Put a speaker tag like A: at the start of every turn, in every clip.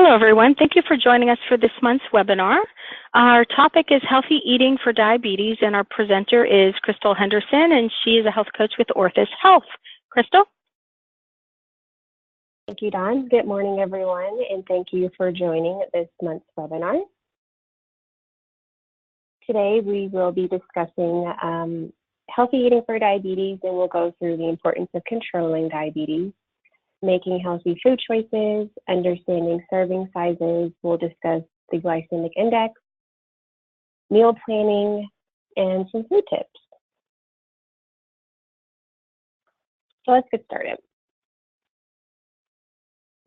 A: Hello, everyone. Thank you for joining us for this month's webinar. Our topic is healthy eating for diabetes, and our presenter is Crystal Henderson, and she is a health coach with Orthus Health. Crystal?
B: Thank you, Dawn. Good morning, everyone, and thank you for joining this month's webinar. Today, we will be discussing healthy eating for diabetes, and we'll go through the importance of controlling diabetes, making healthy food choices, understanding serving sizes. We'll discuss the glycemic index, meal planning, and some food tips. So let's get started.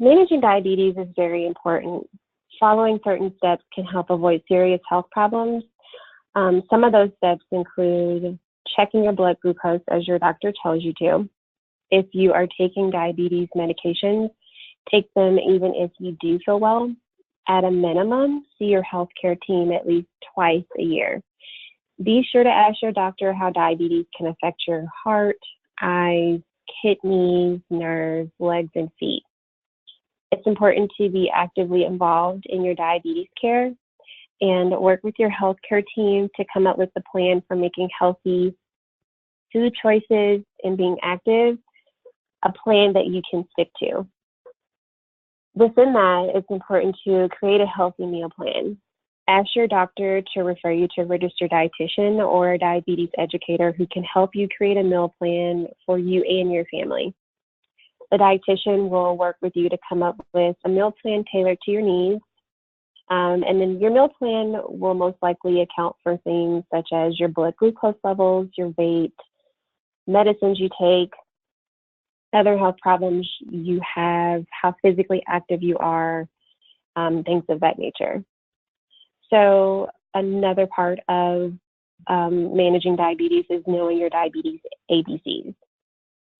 B: Managing diabetes is very important. Following certain steps can help avoid serious health problems. Some of those steps include checking your blood glucose as your doctor tells you to. If you are taking diabetes medications, take them even if you do feel well. At a minimum, see your healthcare team at least twice a year. Be sure to ask your doctor how diabetes can affect your heart, eyes, kidneys, nerves, legs, and feet. It's important to be actively involved in your diabetes care and work with your healthcare team to come up with a plan for making healthy food choices and being active, a plan that you can stick to. Within that, it's important to create a healthy meal plan. Ask your doctor to refer you to a registered dietitian or a diabetes educator who can help you create a meal plan for you and your family. The dietitian will work with you to come up with a meal plan tailored to your needs. And then your meal plan will most likely account for things such as your blood glucose levels, your weight, medicines you take, other health problems you have, how physically active you are, things of that nature. So another part of managing diabetes is knowing your diabetes ABCs.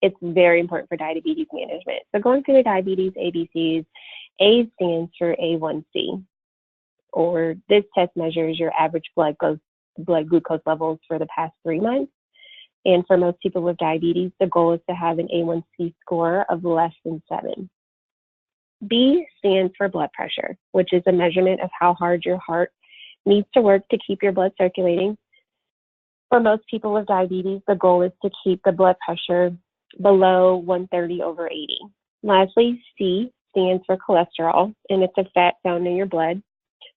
B: It's very important for diabetes management. So going through the diabetes ABCs, A stands for A1C, or this test measures your average blood glucose levels for the past 3 months. And for most people with diabetes, the goal is to have an A1C score of less than 7. B stands for blood pressure, which is a measurement of how hard your heart needs to work to keep your blood circulating. For most people with diabetes, the goal is to keep the blood pressure below 130/80. Lastly, C stands for cholesterol, and it's a fat found in your blood.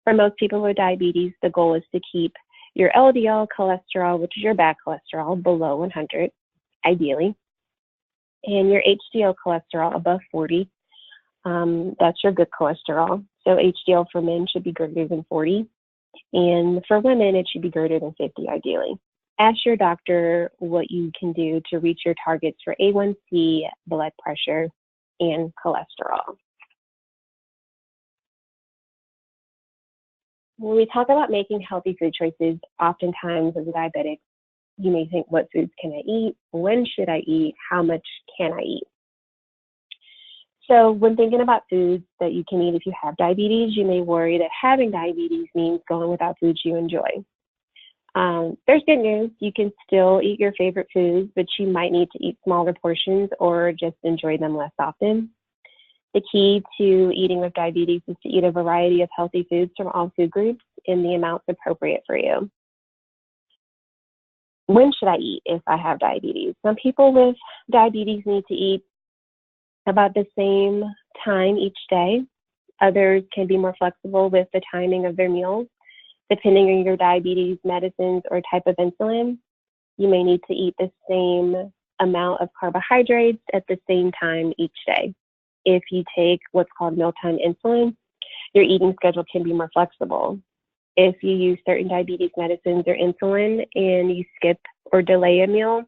B: For most people with diabetes, the goal is to keep your LDL cholesterol, which is your bad cholesterol, below 100, ideally, and your HDL cholesterol above 40. That's your good cholesterol. So HDL for men should be greater than 40, and for women, it should be greater than 50, ideally. Ask your doctor what you can do to reach your targets for A1C, blood pressure, and cholesterol. When we talk about making healthy food choices, oftentimes as a diabetic, you may think, what foods can I eat? When should I eat? How much can I eat? So when thinking about foods that you can eat if you have diabetes, you may worry that having diabetes means going without foods you enjoy. There's good news. You can still eat your favorite foods, but you might need to eat smaller portions or just enjoy them less often. The key to eating with diabetes is to eat a variety of healthy foods from all food groups in the amounts appropriate for you. When should I eat if I have diabetes? Some people with diabetes need to eat about the same time each day. Others can be more flexible with the timing of their meals. Depending on your diabetes medicines or type of insulin, you may need to eat the same amount of carbohydrates at the same time each day. If you take what's called mealtime insulin, your eating schedule can be more flexible. If you use certain diabetes medicines or insulin and you skip or delay a meal,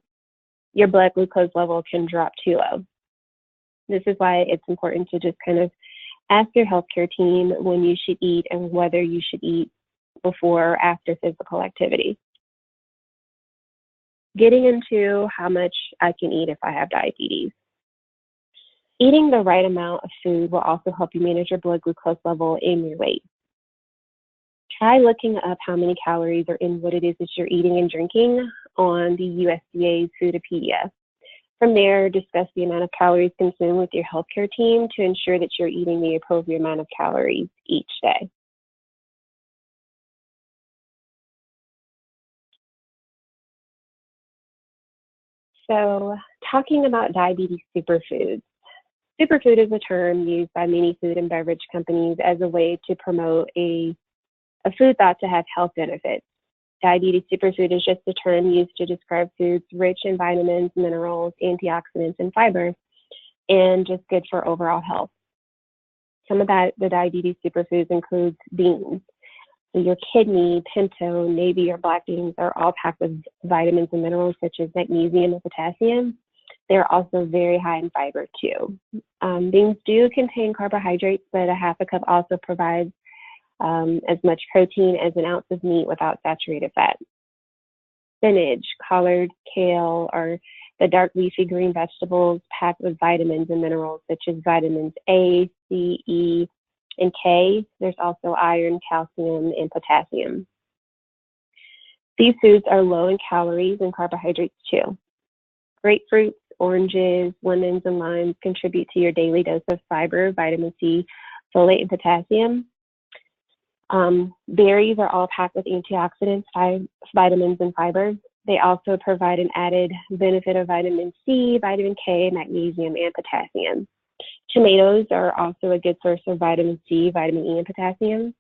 B: your blood glucose level can drop too low. This is why it's important to just kind of ask your healthcare team when you should eat and whether you should eat before or after physical activity. Getting into how much I can eat if I have diabetes. Eating the right amount of food will also help you manage your blood glucose level and your weight. Try looking up how many calories are in what it is that you're eating and drinking on the USDA's Foodipedia. From there, discuss the amount of calories consumed with your healthcare team to ensure that you're eating the appropriate amount of calories each day. So, talking about diabetes superfoods. Superfood is a term used by many food and beverage companies as a way to promote a food thought to have health benefits. Diabetes superfood is just a term used to describe foods rich in vitamins, minerals, antioxidants, and fiber, and just good for overall health. Some of the diabetes superfoods includes beans. So your kidney, pinto, navy, or black beans are all packed with vitamins and minerals such as magnesium and potassium. They're also very high in fiber too. Beans do contain carbohydrates, but a half a cup also provides as much protein as an ounce of meat without saturated fat. Spinach, collard, kale, or the dark leafy green vegetables packed with vitamins and minerals such as vitamins A, C, E, and K. There's also iron, calcium, and potassium. These foods are low in calories and carbohydrates too. Grapefruits, oranges, lemons, and limes contribute to your daily dose of fiber, vitamin C, folate, and potassium. Berries are all packed with antioxidants, vitamins, and fiber. They also provide an added benefit of vitamin C, vitamin K, magnesium, and potassium. Tomatoes are also a good source of vitamin C, vitamin E, and potassium.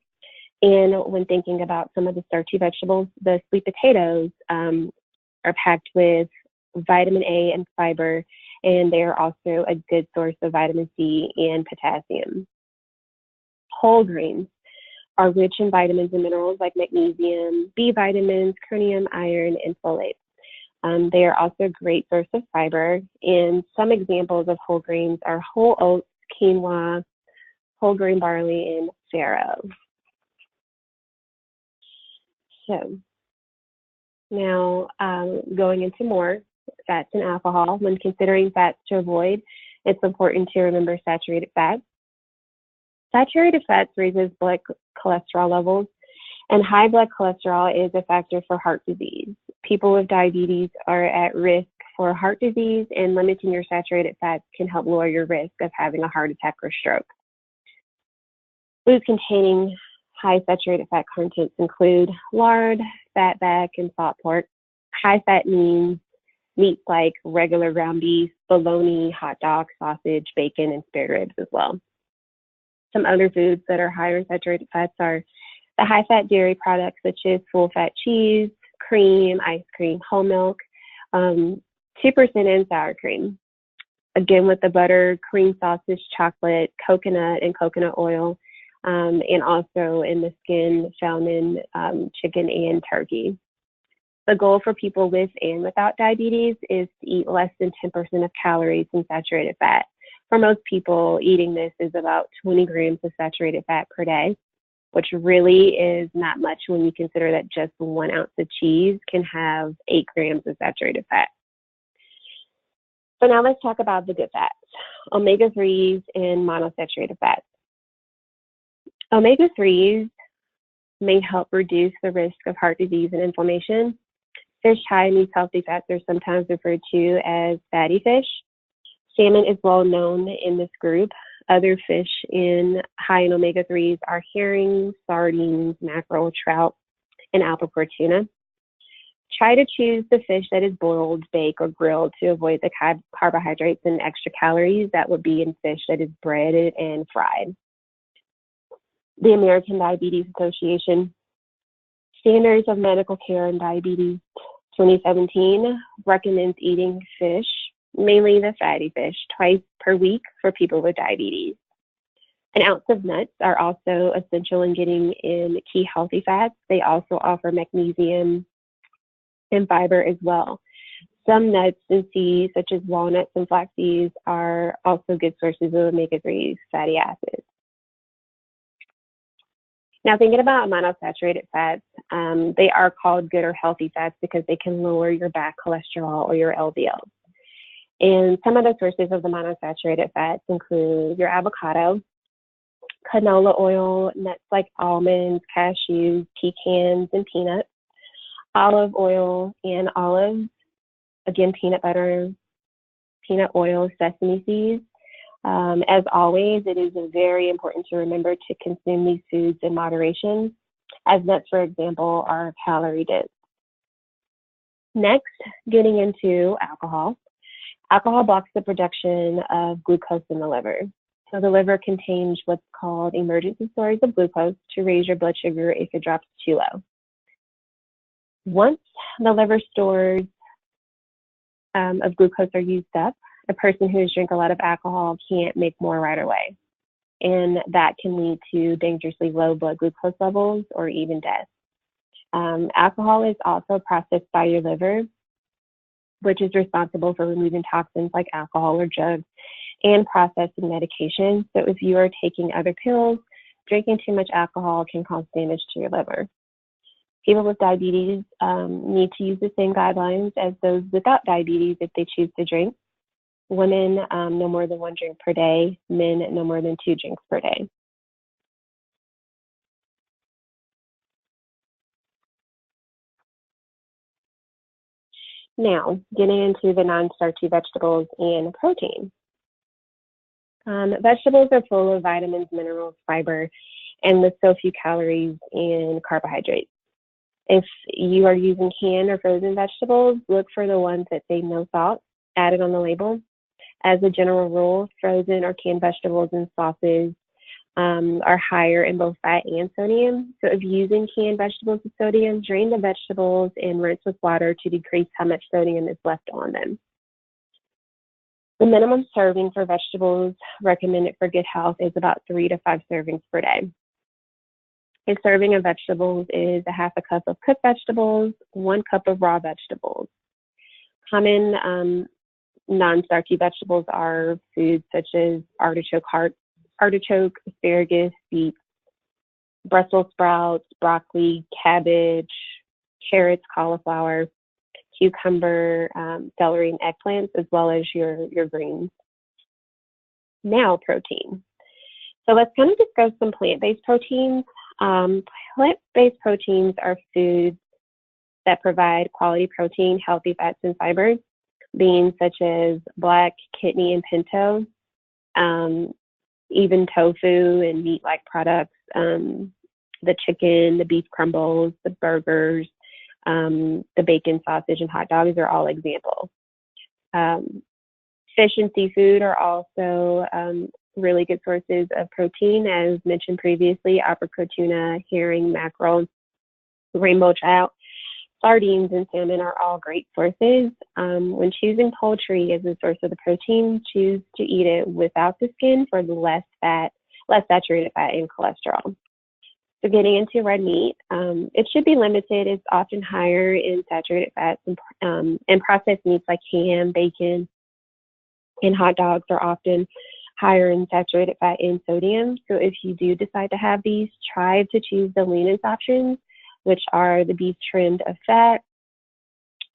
B: And when thinking about some of the starchy vegetables, the sweet potatoes are packed with vitamin A and fiber, and they're also a good source of vitamin C and potassium. Whole grains are rich in vitamins and minerals like magnesium, B vitamins, chromium, iron, and folate. They are also a great source of fiber, and some examples of whole grains are whole oats, quinoa, whole grain barley, and farro. So now going into more fats and alcohol. When considering fats to avoid, it's important to remember saturated fats. Saturated fats raises blood cholesterol levels, and high blood cholesterol is a factor for heart disease. People with diabetes are at risk for heart disease, and limiting your saturated fats can help lower your risk of having a heart attack or stroke. Foods containing high saturated fat contents include lard, fatback, and salt pork. High fat means meats like regular ground beef, bologna, hot dogs, sausage, bacon, and spare ribs as well. Some other foods that are higher in saturated fats are the high-fat dairy products such as full-fat cheese, cream, ice cream, whole milk, 2% in sour cream. Again, with the butter, cream sausage, chocolate, coconut, and coconut oil, and also in the skin found in chicken and turkey. The goal for people with and without diabetes is to eat less than 10% of calories in saturated fat. For most people, eating this is about 20 grams of saturated fat per day, which really is not much when you consider that just 1 ounce of cheese can have 8 grams of saturated fat. So now let's talk about the good fats, omega-3s and monosaturated fats. Omega-3s may help reduce the risk of heart disease and inflammation. Fish high in these healthy fats are sometimes referred to as fatty fish. Salmon is well known in this group. Other fish high in omega-3s are herring, sardines, mackerel, trout, and albacore tuna. Try to choose the fish that is boiled, baked, or grilled to avoid the carbohydrates and extra calories that would be in fish that is breaded and fried. The American Diabetes Association Standards of Medical Care in Diabetes 2017 recommends eating fish, mainly the fatty fish, twice per week for people with diabetes. An ounce of nuts are also essential in getting in key healthy fats. They also offer magnesium and fiber as well. Some nuts and seeds, such as walnuts and flax seeds, are also good sources of omega-3 fatty acids. Now, thinking about monosaturated fats, they are called good or healthy fats because they can lower your bad cholesterol or your LDL. And some of the sources of the monosaturated fats include your avocado, canola oil, nuts like almonds, cashews, pecans, and peanuts, olive oil and olives, again, peanut butter, peanut oil, sesame seeds. As always, it is very important to remember to consume these foods in moderation, as nuts, for example, are calorie dense. Next, getting into alcohol. Alcohol blocks the production of glucose in the liver. So the liver contains what's called emergency storage of glucose to raise your blood sugar if it drops too low. Once the liver stores of glucose are used up, a person who has drank a lot of alcohol can't make more right away. And that can lead to dangerously low blood glucose levels or even death. Alcohol is also processed by your liver, which is responsible for removing toxins like alcohol or drugs and processing medication. So if you are taking other pills, drinking too much alcohol can cause damage to your liver. People with diabetes need to use the same guidelines as those without diabetes if they choose to drink. Women, no more than 1 drink per day. Men, no more than 2 drinks per day. Now, getting into the non-starchy vegetables and protein. Vegetables are full of vitamins, minerals, fiber, and with so few calories and carbohydrates. If you are using canned or frozen vegetables, look for the ones that say no salt added on the label. As a general rule, frozen or canned vegetables and sauces are higher in both fat and sodium. So if using canned vegetables with sodium, drain the vegetables and rinse with water to decrease how much sodium is left on them. The minimum serving for vegetables recommended for good health is about 3 to 5 servings per day. A serving of vegetables is a half a cup of cooked vegetables, 1 cup of raw vegetables. Common non-starchy vegetables are foods such as artichoke, asparagus, beets, Brussels sprouts, broccoli, cabbage, carrots, cauliflower, cucumber, celery, and eggplants, as well as your greens. Now, protein. So let's kind of discuss some plant-based proteins. Plant-based proteins are foods that provide quality protein, healthy fats, and fibers, beans such as black, kidney, and pinto, even tofu and meat-like products, the chicken, the beef crumbles, the burgers, the bacon, sausage, and hot dogs are all examples. Fish and seafood are also really good sources of protein, as mentioned previously. Apricot tuna, herring, mackerel, rainbow trout, sardines, and salmon are all great sources. When choosing poultry as a source of the protein, choose to eat it without the skin for the less saturated fat and cholesterol. So getting into red meat, it should be limited. It's often higher in saturated fats, and processed meats like ham, bacon, and hot dogs are often higher in saturated fat and sodium. So if you do decide to have these, try to choose the leanest options, which are the beef trimmed of fat,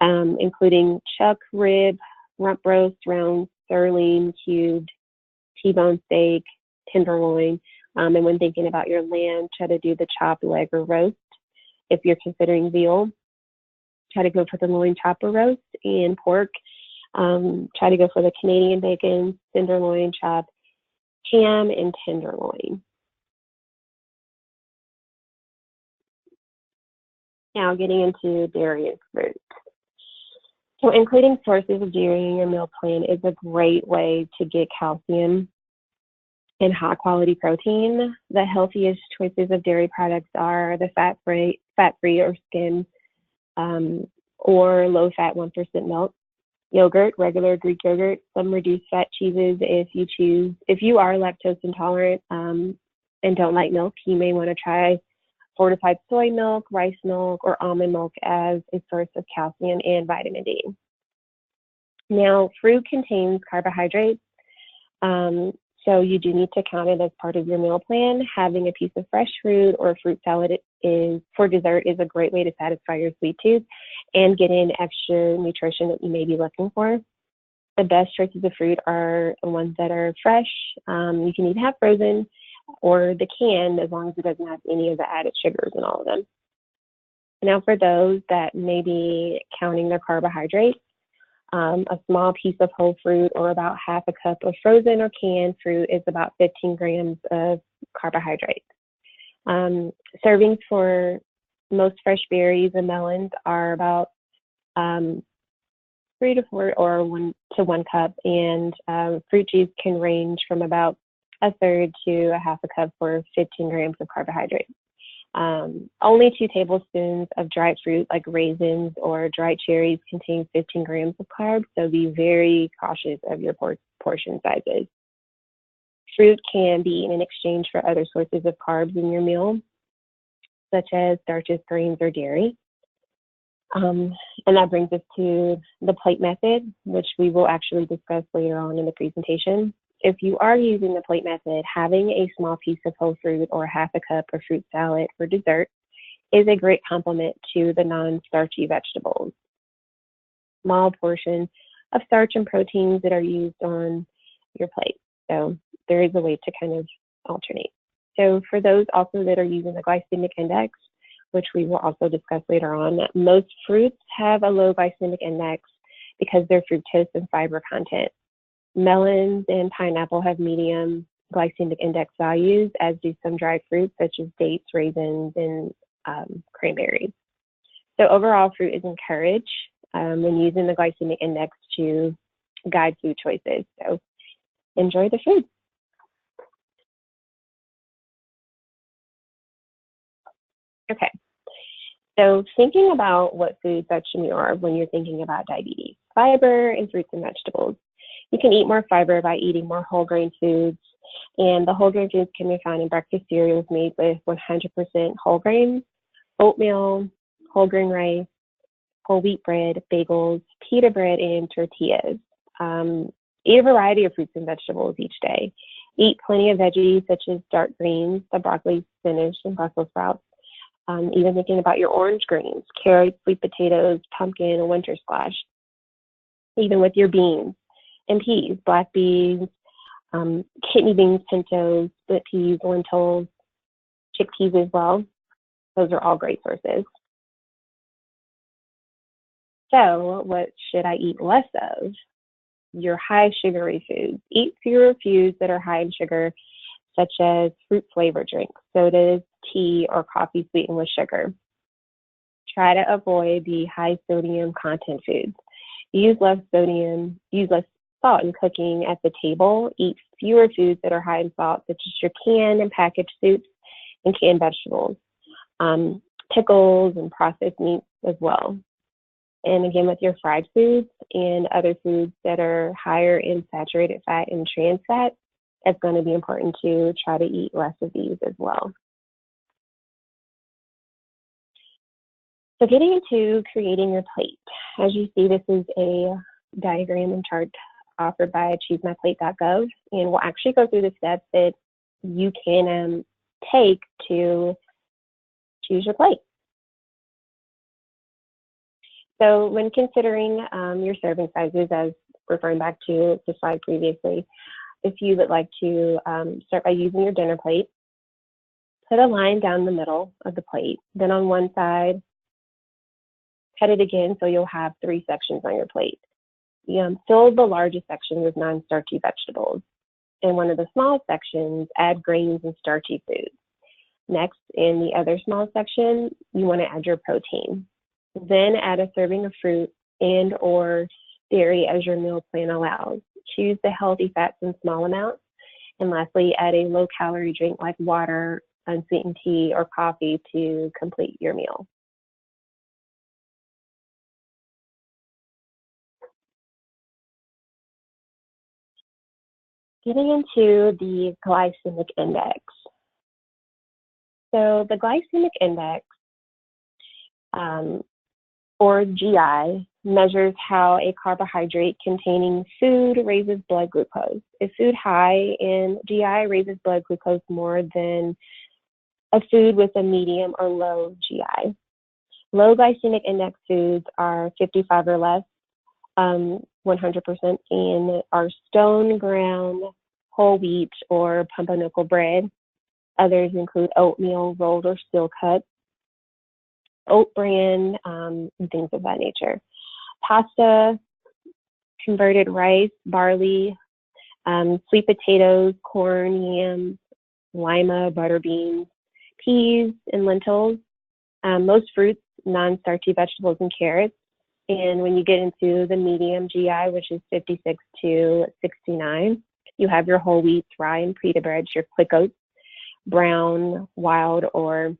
B: including chuck, rib, rump roast, round, sirloin, cubed, T-bone steak, tenderloin. And when thinking about your lamb, try to do the chopped leg or roast. If you're considering veal, try to go for the loin chop or roast. And pork, try to go for the Canadian bacon, tenderloin chop, ham, and tenderloin. Now getting into dairy and fruit. So including sources of dairy in your meal plan is a great way to get calcium and high quality protein. The healthiest choices of dairy products are the fat-free or skim or low-fat 1% milk, yogurt, regular Greek yogurt, some reduced fat cheeses if you are lactose intolerant and don't like milk, you may want to try fortified soy milk, rice milk, or almond milk as a source of calcium and vitamin D. Now, fruit contains carbohydrates, so you do need to count it as part of your meal plan. Having a piece of fresh fruit or fruit salad for dessert is a great way to satisfy your sweet tooth and get in extra nutrition that you may be looking for. The best choices of fruit are the ones that are fresh. You can either have frozen or the canned, as long as it doesn't have any of the added sugars in all of them. Now, for those that may be counting their carbohydrates, A small piece of whole fruit or about half a cup of frozen or canned fruit is about 15 grams of carbohydrates. Servings for most fresh berries and melons are about 3 to 4 or 1 to 1 cup, and fruit juice can range from about a third to a half a cup for 15 grams of carbohydrates. Only 2 tablespoons of dried fruit like raisins or dried cherries contain 15 grams of carbs, so be very cautious of your portion sizes. Fruit can be eaten in exchange for other sources of carbs in your meal, such as starches, grains, or dairy. And that brings us to the plate method, which we will actually discuss later on in the presentation. If you are using the plate method, having a small piece of whole fruit or half a cup of fruit salad for dessert is a great complement to the non-starchy vegetables. Small portion of starch and proteins that are used on your plate. So there is a way to kind of alternate. So for those also that are using the glycemic index, which we will also discuss later on, most fruits have a low glycemic index because they're fructose and fiber content. Melons and pineapple have medium glycemic index values, as do some dried fruits such as dates, raisins, and cranberries. So overall, fruit is encouraged when using the glycemic index to guide food choices. So enjoy the food. Okay, so thinking about what foods that should be are when you're thinking about diabetes: fiber and fruits and vegetables. You can eat more fiber by eating more whole grain foods, and the whole grain foods can be found in breakfast cereals made with 100% whole grains, oatmeal, whole grain rice, whole wheat bread, bagels, pita bread, and tortillas. Eat a variety of fruits and vegetables each day. Eat plenty of veggies such as dark greens, the broccoli, spinach, and Brussels sprouts. Even thinking about your orange greens, carrots, sweet potatoes, pumpkin, and winter squash. Even with your beans and peas, black beans, kidney beans, pintos, split peas, lentils, chickpeas as well. Those are all great sources. So what should I eat less of? Your high sugary foods. Eat fewer foods that are high in sugar, such as fruit flavored drinks, sodas, tea, or coffee sweetened with sugar. Try to avoid the high sodium content foods. Use less salt in cooking at the table. Eat fewer foods that are high in salt, such as your canned and packaged soups and canned vegetables, pickles and processed meats as well. And again, with your fried foods and other foods that are higher in saturated fat and trans fat, it's going to be important to try to eat less of these as well. So getting into creating your plate. As you see, this is a diagram and chart offered by choosemyplate.gov, and we'll actually go through the steps that you can take to choose your plate. So when considering your serving sizes, as referring back to the slide previously, if you would like to start by using your dinner plate, put a line down the middle of the plate. Then on one side, cut it again so you'll have 3 sections on your plate. Fill the largest section with non-starchy vegetables. In one of the small sections, add grains and starchy foods. Next, in the other small section, you want to add your protein. Then add a serving of fruit and or dairy as your meal plan allows. Choose the healthy fats in small amounts. And lastly, add a low-calorie drink like water, unsweetened tea, or coffee to complete your meal. Getting into the glycemic index. So the glycemic index, or GI, measures how a carbohydrate containing food raises blood glucose. A food high in GI raises blood glucose more than a food with a medium or low GI. Low glycemic index foods are 55 or less, 100%, and are stone ground, whole wheat, or pumpernickel bread. Others include oatmeal, rolled or steel cut, oat bran, and things of that nature. Pasta, converted rice, barley, sweet potatoes, corn, yams, lima, butter beans, peas, and lentils. Most fruits, non-starchy vegetables, and carrots. And when you get into the medium GI, which is 56 to 69, you have your whole wheats, rye, and pita breads, your quick oats, brown, wild, or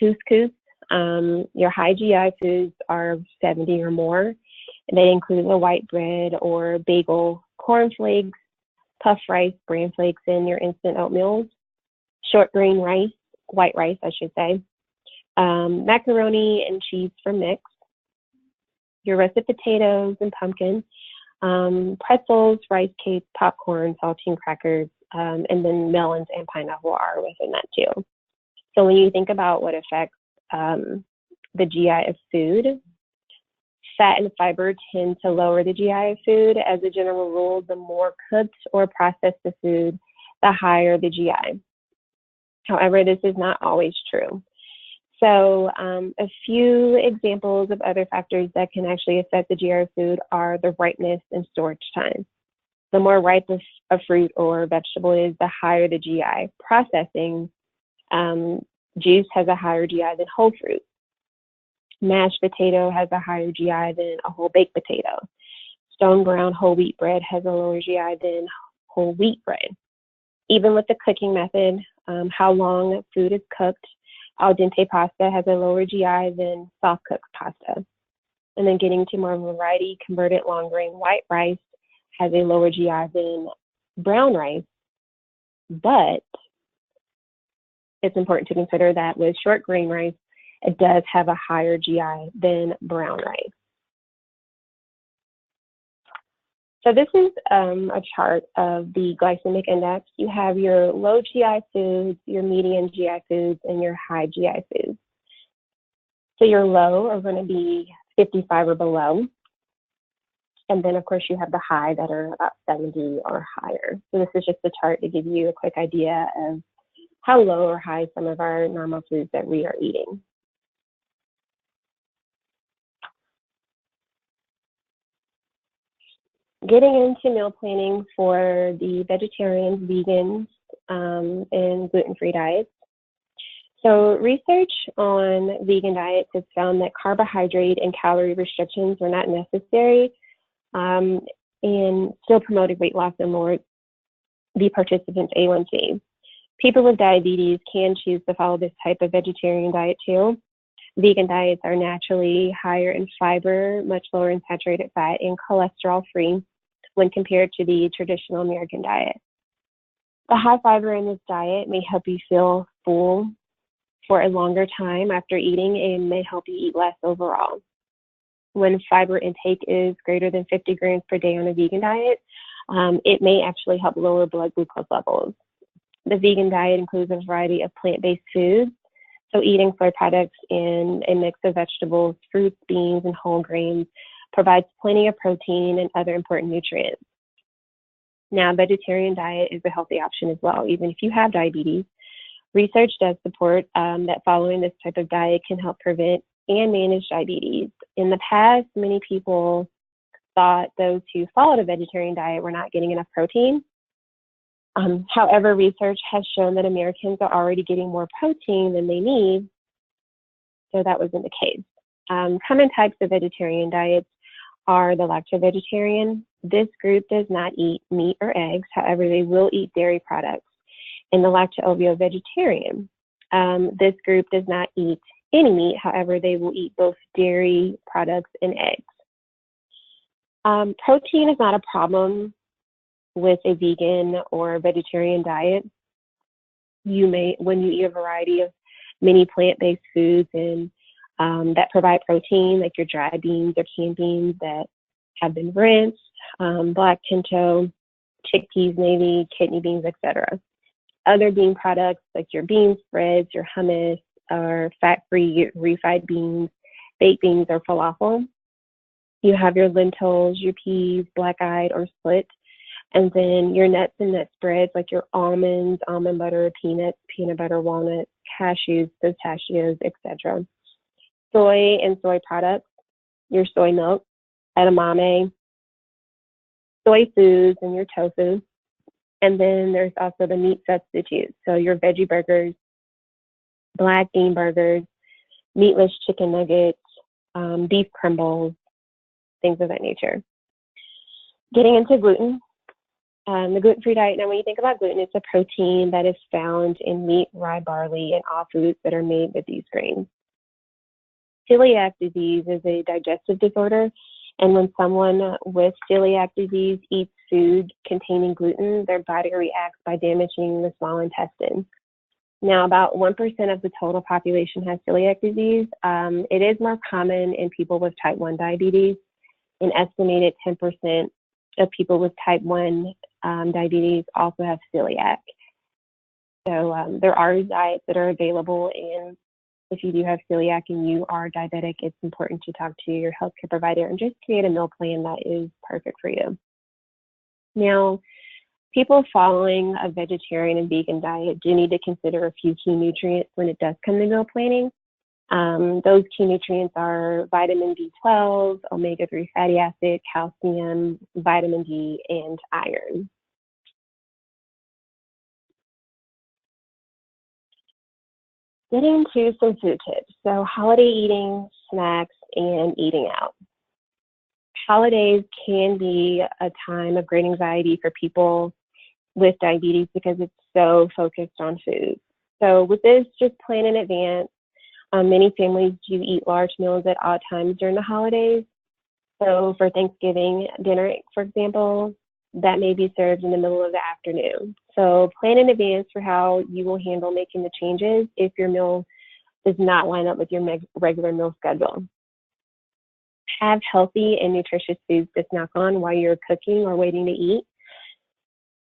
B: couscous. Your high GI foods are 70 or more. And they include the white bread or bagel, cornflakes, puff rice, bran flakes, and your instant oatmeals, short grain rice, white rice, I should say, macaroni and cheese for mix, your russet potatoes and pumpkin, pretzels, rice cakes, popcorn, saltine crackers, and then melons and pineapple are within that too. So when you think about what affects the GI of food, fat and fiber tend to lower the GI of food. As a general rule, the more cooked or processed the food, the higher the GI. However, this is not always true. So a few examples of other factors that can actually affect the GI of food are the ripeness and storage time. The more ripe a fruit or vegetable is, the higher the GI. Processing, juice has a higher GI than whole fruit. Mashed potato has a higher GI than a whole baked potato. Stone ground whole wheat bread has a lower GI than whole wheat bread. Even with the cooking method, how long food is cooked, al dente pasta has a lower GI than soft cooked pasta. And then getting to more variety, converted long grain white rice has a lower GI than brown rice. But it's important to consider that with short grain rice, it does have a higher GI than brown rice. So this is a chart of the glycemic index. You have your low GI foods, your medium GI foods, and your high GI foods. So your low are going to be 55 or below. And then, of course, you have the high that are about 70 or higher. So this is just a chart to give you a quick idea of how low or high some of our normal foods that we are eating. Getting into meal planning for the vegetarians, vegans, and gluten-free diets. So research on vegan diets has found that carbohydrate and calorie restrictions are not necessary and still promoted weight loss and lowered the participants' A1C. People with diabetes can choose to follow this type of vegetarian diet too. Vegan diets are naturally higher in fiber, much lower in saturated fat, and cholesterol-free when compared to the traditional American diet. The high fiber in this diet may help you feel full for a longer time after eating and may help you eat less overall. When fiber intake is greater than 50 grams per day on a vegan diet, it may actually help lower blood glucose levels. The vegan diet includes a variety of plant-based foods, so eating soy products in a mix of vegetables, fruits, beans, and whole grains provides plenty of protein and other important nutrients. Now, vegetarian diet is a healthy option as well, even if you have diabetes. Research does support that following this type of diet can help prevent and manage diabetes. In the past, many people thought those who followed a vegetarian diet were not getting enough protein. However, research has shown that Americans are already getting more protein than they need, so that wasn't the case. Common types of vegetarian diets are the lacto-vegetarian. This group does not eat meat or eggs, however, they will eat dairy products. And the lacto-ovo-vegetarian. This group does not eat any meat, however, they will eat both dairy products and eggs. Protein is not a problem with a vegan or vegetarian diet. You may, when you eat a variety of many plant-based foods and that provide protein, like your dry beans or canned beans that have been rinsed, black pinto, chickpeas, navy, kidney beans, etc. Other bean products like your bean spreads, your hummus, or fat-free refried beans, baked beans, or falafel. You have your lentils, your peas, black-eyed or split, and then your nuts and nut spreads like your almonds, almond butter, peanuts, peanut butter, walnuts, cashews, pistachios, etc. Soy and soy products, your soy milk, edamame, soy foods and your tofu. And then there's also the meat substitutes. So your veggie burgers, black bean burgers, meatless chicken nuggets, beef crumbles, things of that nature. Getting into gluten, the gluten-free diet. Now, when you think about gluten, it's a protein that is found in wheat, rye, barley, and all foods that are made with these grains. Celiac disease is a digestive disorder, and when someone with celiac disease eats food containing gluten, their body reacts by damaging the small intestine. Now, about 1% of the total population has celiac disease. It is more common in people with type 1 diabetes. An estimated 10% of people with type 1 diabetes also have celiac. So there are diets that are available, and if you do have celiac and you are diabetic, it's important to talk to your healthcare provider and just create a meal plan that is perfect for you. Now, people following a vegetarian and vegan diet do need to consider a few key nutrients when it does come to meal planning. Those key nutrients are vitamin B12, omega-3 fatty acid, calcium, vitamin D, and iron. Getting into some food tips. So holiday eating, snacks, and eating out. Holidays can be a time of great anxiety for people with diabetes because it's so focused on food. So with this, just plan in advance. Many families do eat large meals at odd times during the holidays. So for Thanksgiving dinner, for example, that may be served in the middle of the afternoon. So plan in advance for how you will handle making the changes if your meal does not line up with your regular meal schedule. Have healthy and nutritious foods to snack on while you're cooking or waiting to eat.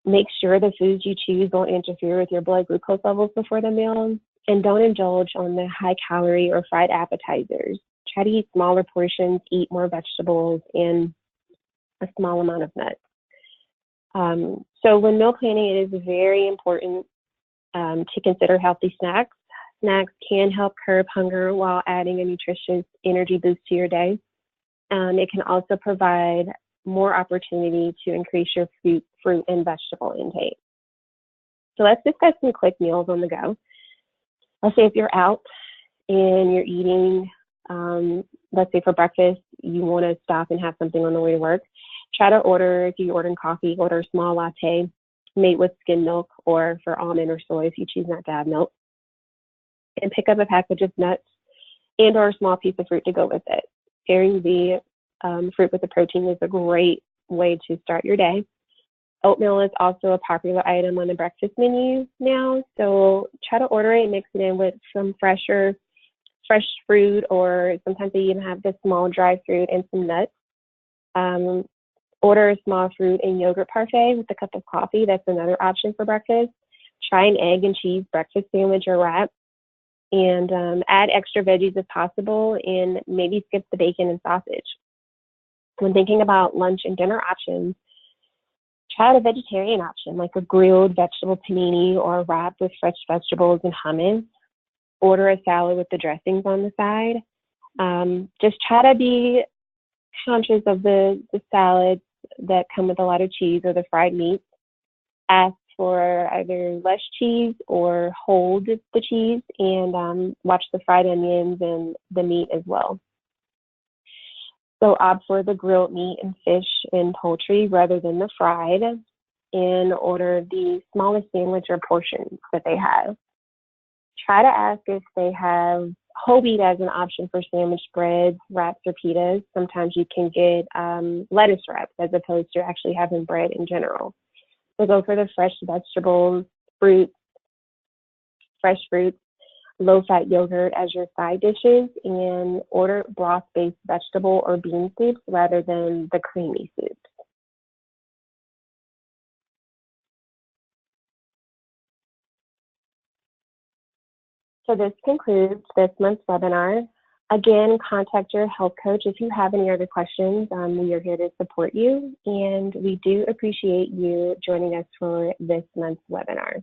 B: Make sure the foods you choose won't interfere with your blood glucose levels before the meal. And don't indulge on the high calorie or fried appetizers. Try to eat smaller portions, eat more vegetables, and a small amount of nuts. So when meal planning, it is very important to consider healthy snacks. Snacks can help curb hunger while adding a nutritious energy boost to your day. It can also provide more opportunity to increase your fruit and vegetable intake. So let's discuss some quick meals on the go. Let's say if you're out and you're eating, let's say for breakfast, you want to stop and have something on the way to work. Try to order, if you're ordering coffee, order a small latte made with skim milk, or for almond or soy if you choose not to have milk. And pick up a package of nuts and or a small piece of fruit to go with it. Pairing the fruit with the protein is a great way to start your day. Oatmeal is also a popular item on the breakfast menu now, so try to order it and mix it in with some fresh fruit, or sometimes they even have the small dry fruit and some nuts. Order a small fruit and yogurt parfait with a cup of coffee. That's another option for breakfast. Try an egg and cheese breakfast sandwich or wrap, and add extra veggies if possible, and maybe skip the bacon and sausage. When thinking about lunch and dinner options, try out a vegetarian option like a grilled vegetable panini or a wrap with fresh vegetables and hummus. Order a salad with the dressings on the side. Just try to be conscious of the salads that come with a lot of cheese or the fried meats. Ask for either less cheese or hold the cheese, and watch the fried onions and the meat as well. So opt for the grilled meat and fish and poultry rather than the fried, and order the smallest sandwich or portions that they have. Try to ask if they have whole wheat as an option for sandwich breads, wraps, or pitas. Sometimes you can get lettuce wraps as opposed to actually having bread in general. So go for the fresh vegetables, fruits, fresh fruits, low-fat yogurt as your side dishes, and order broth-based vegetable or bean soups rather than the creamy soups. So this concludes this month's webinar. Again, contact your health coach if you have any other questions. We are here to support you, and we do appreciate you joining us for this month's webinar.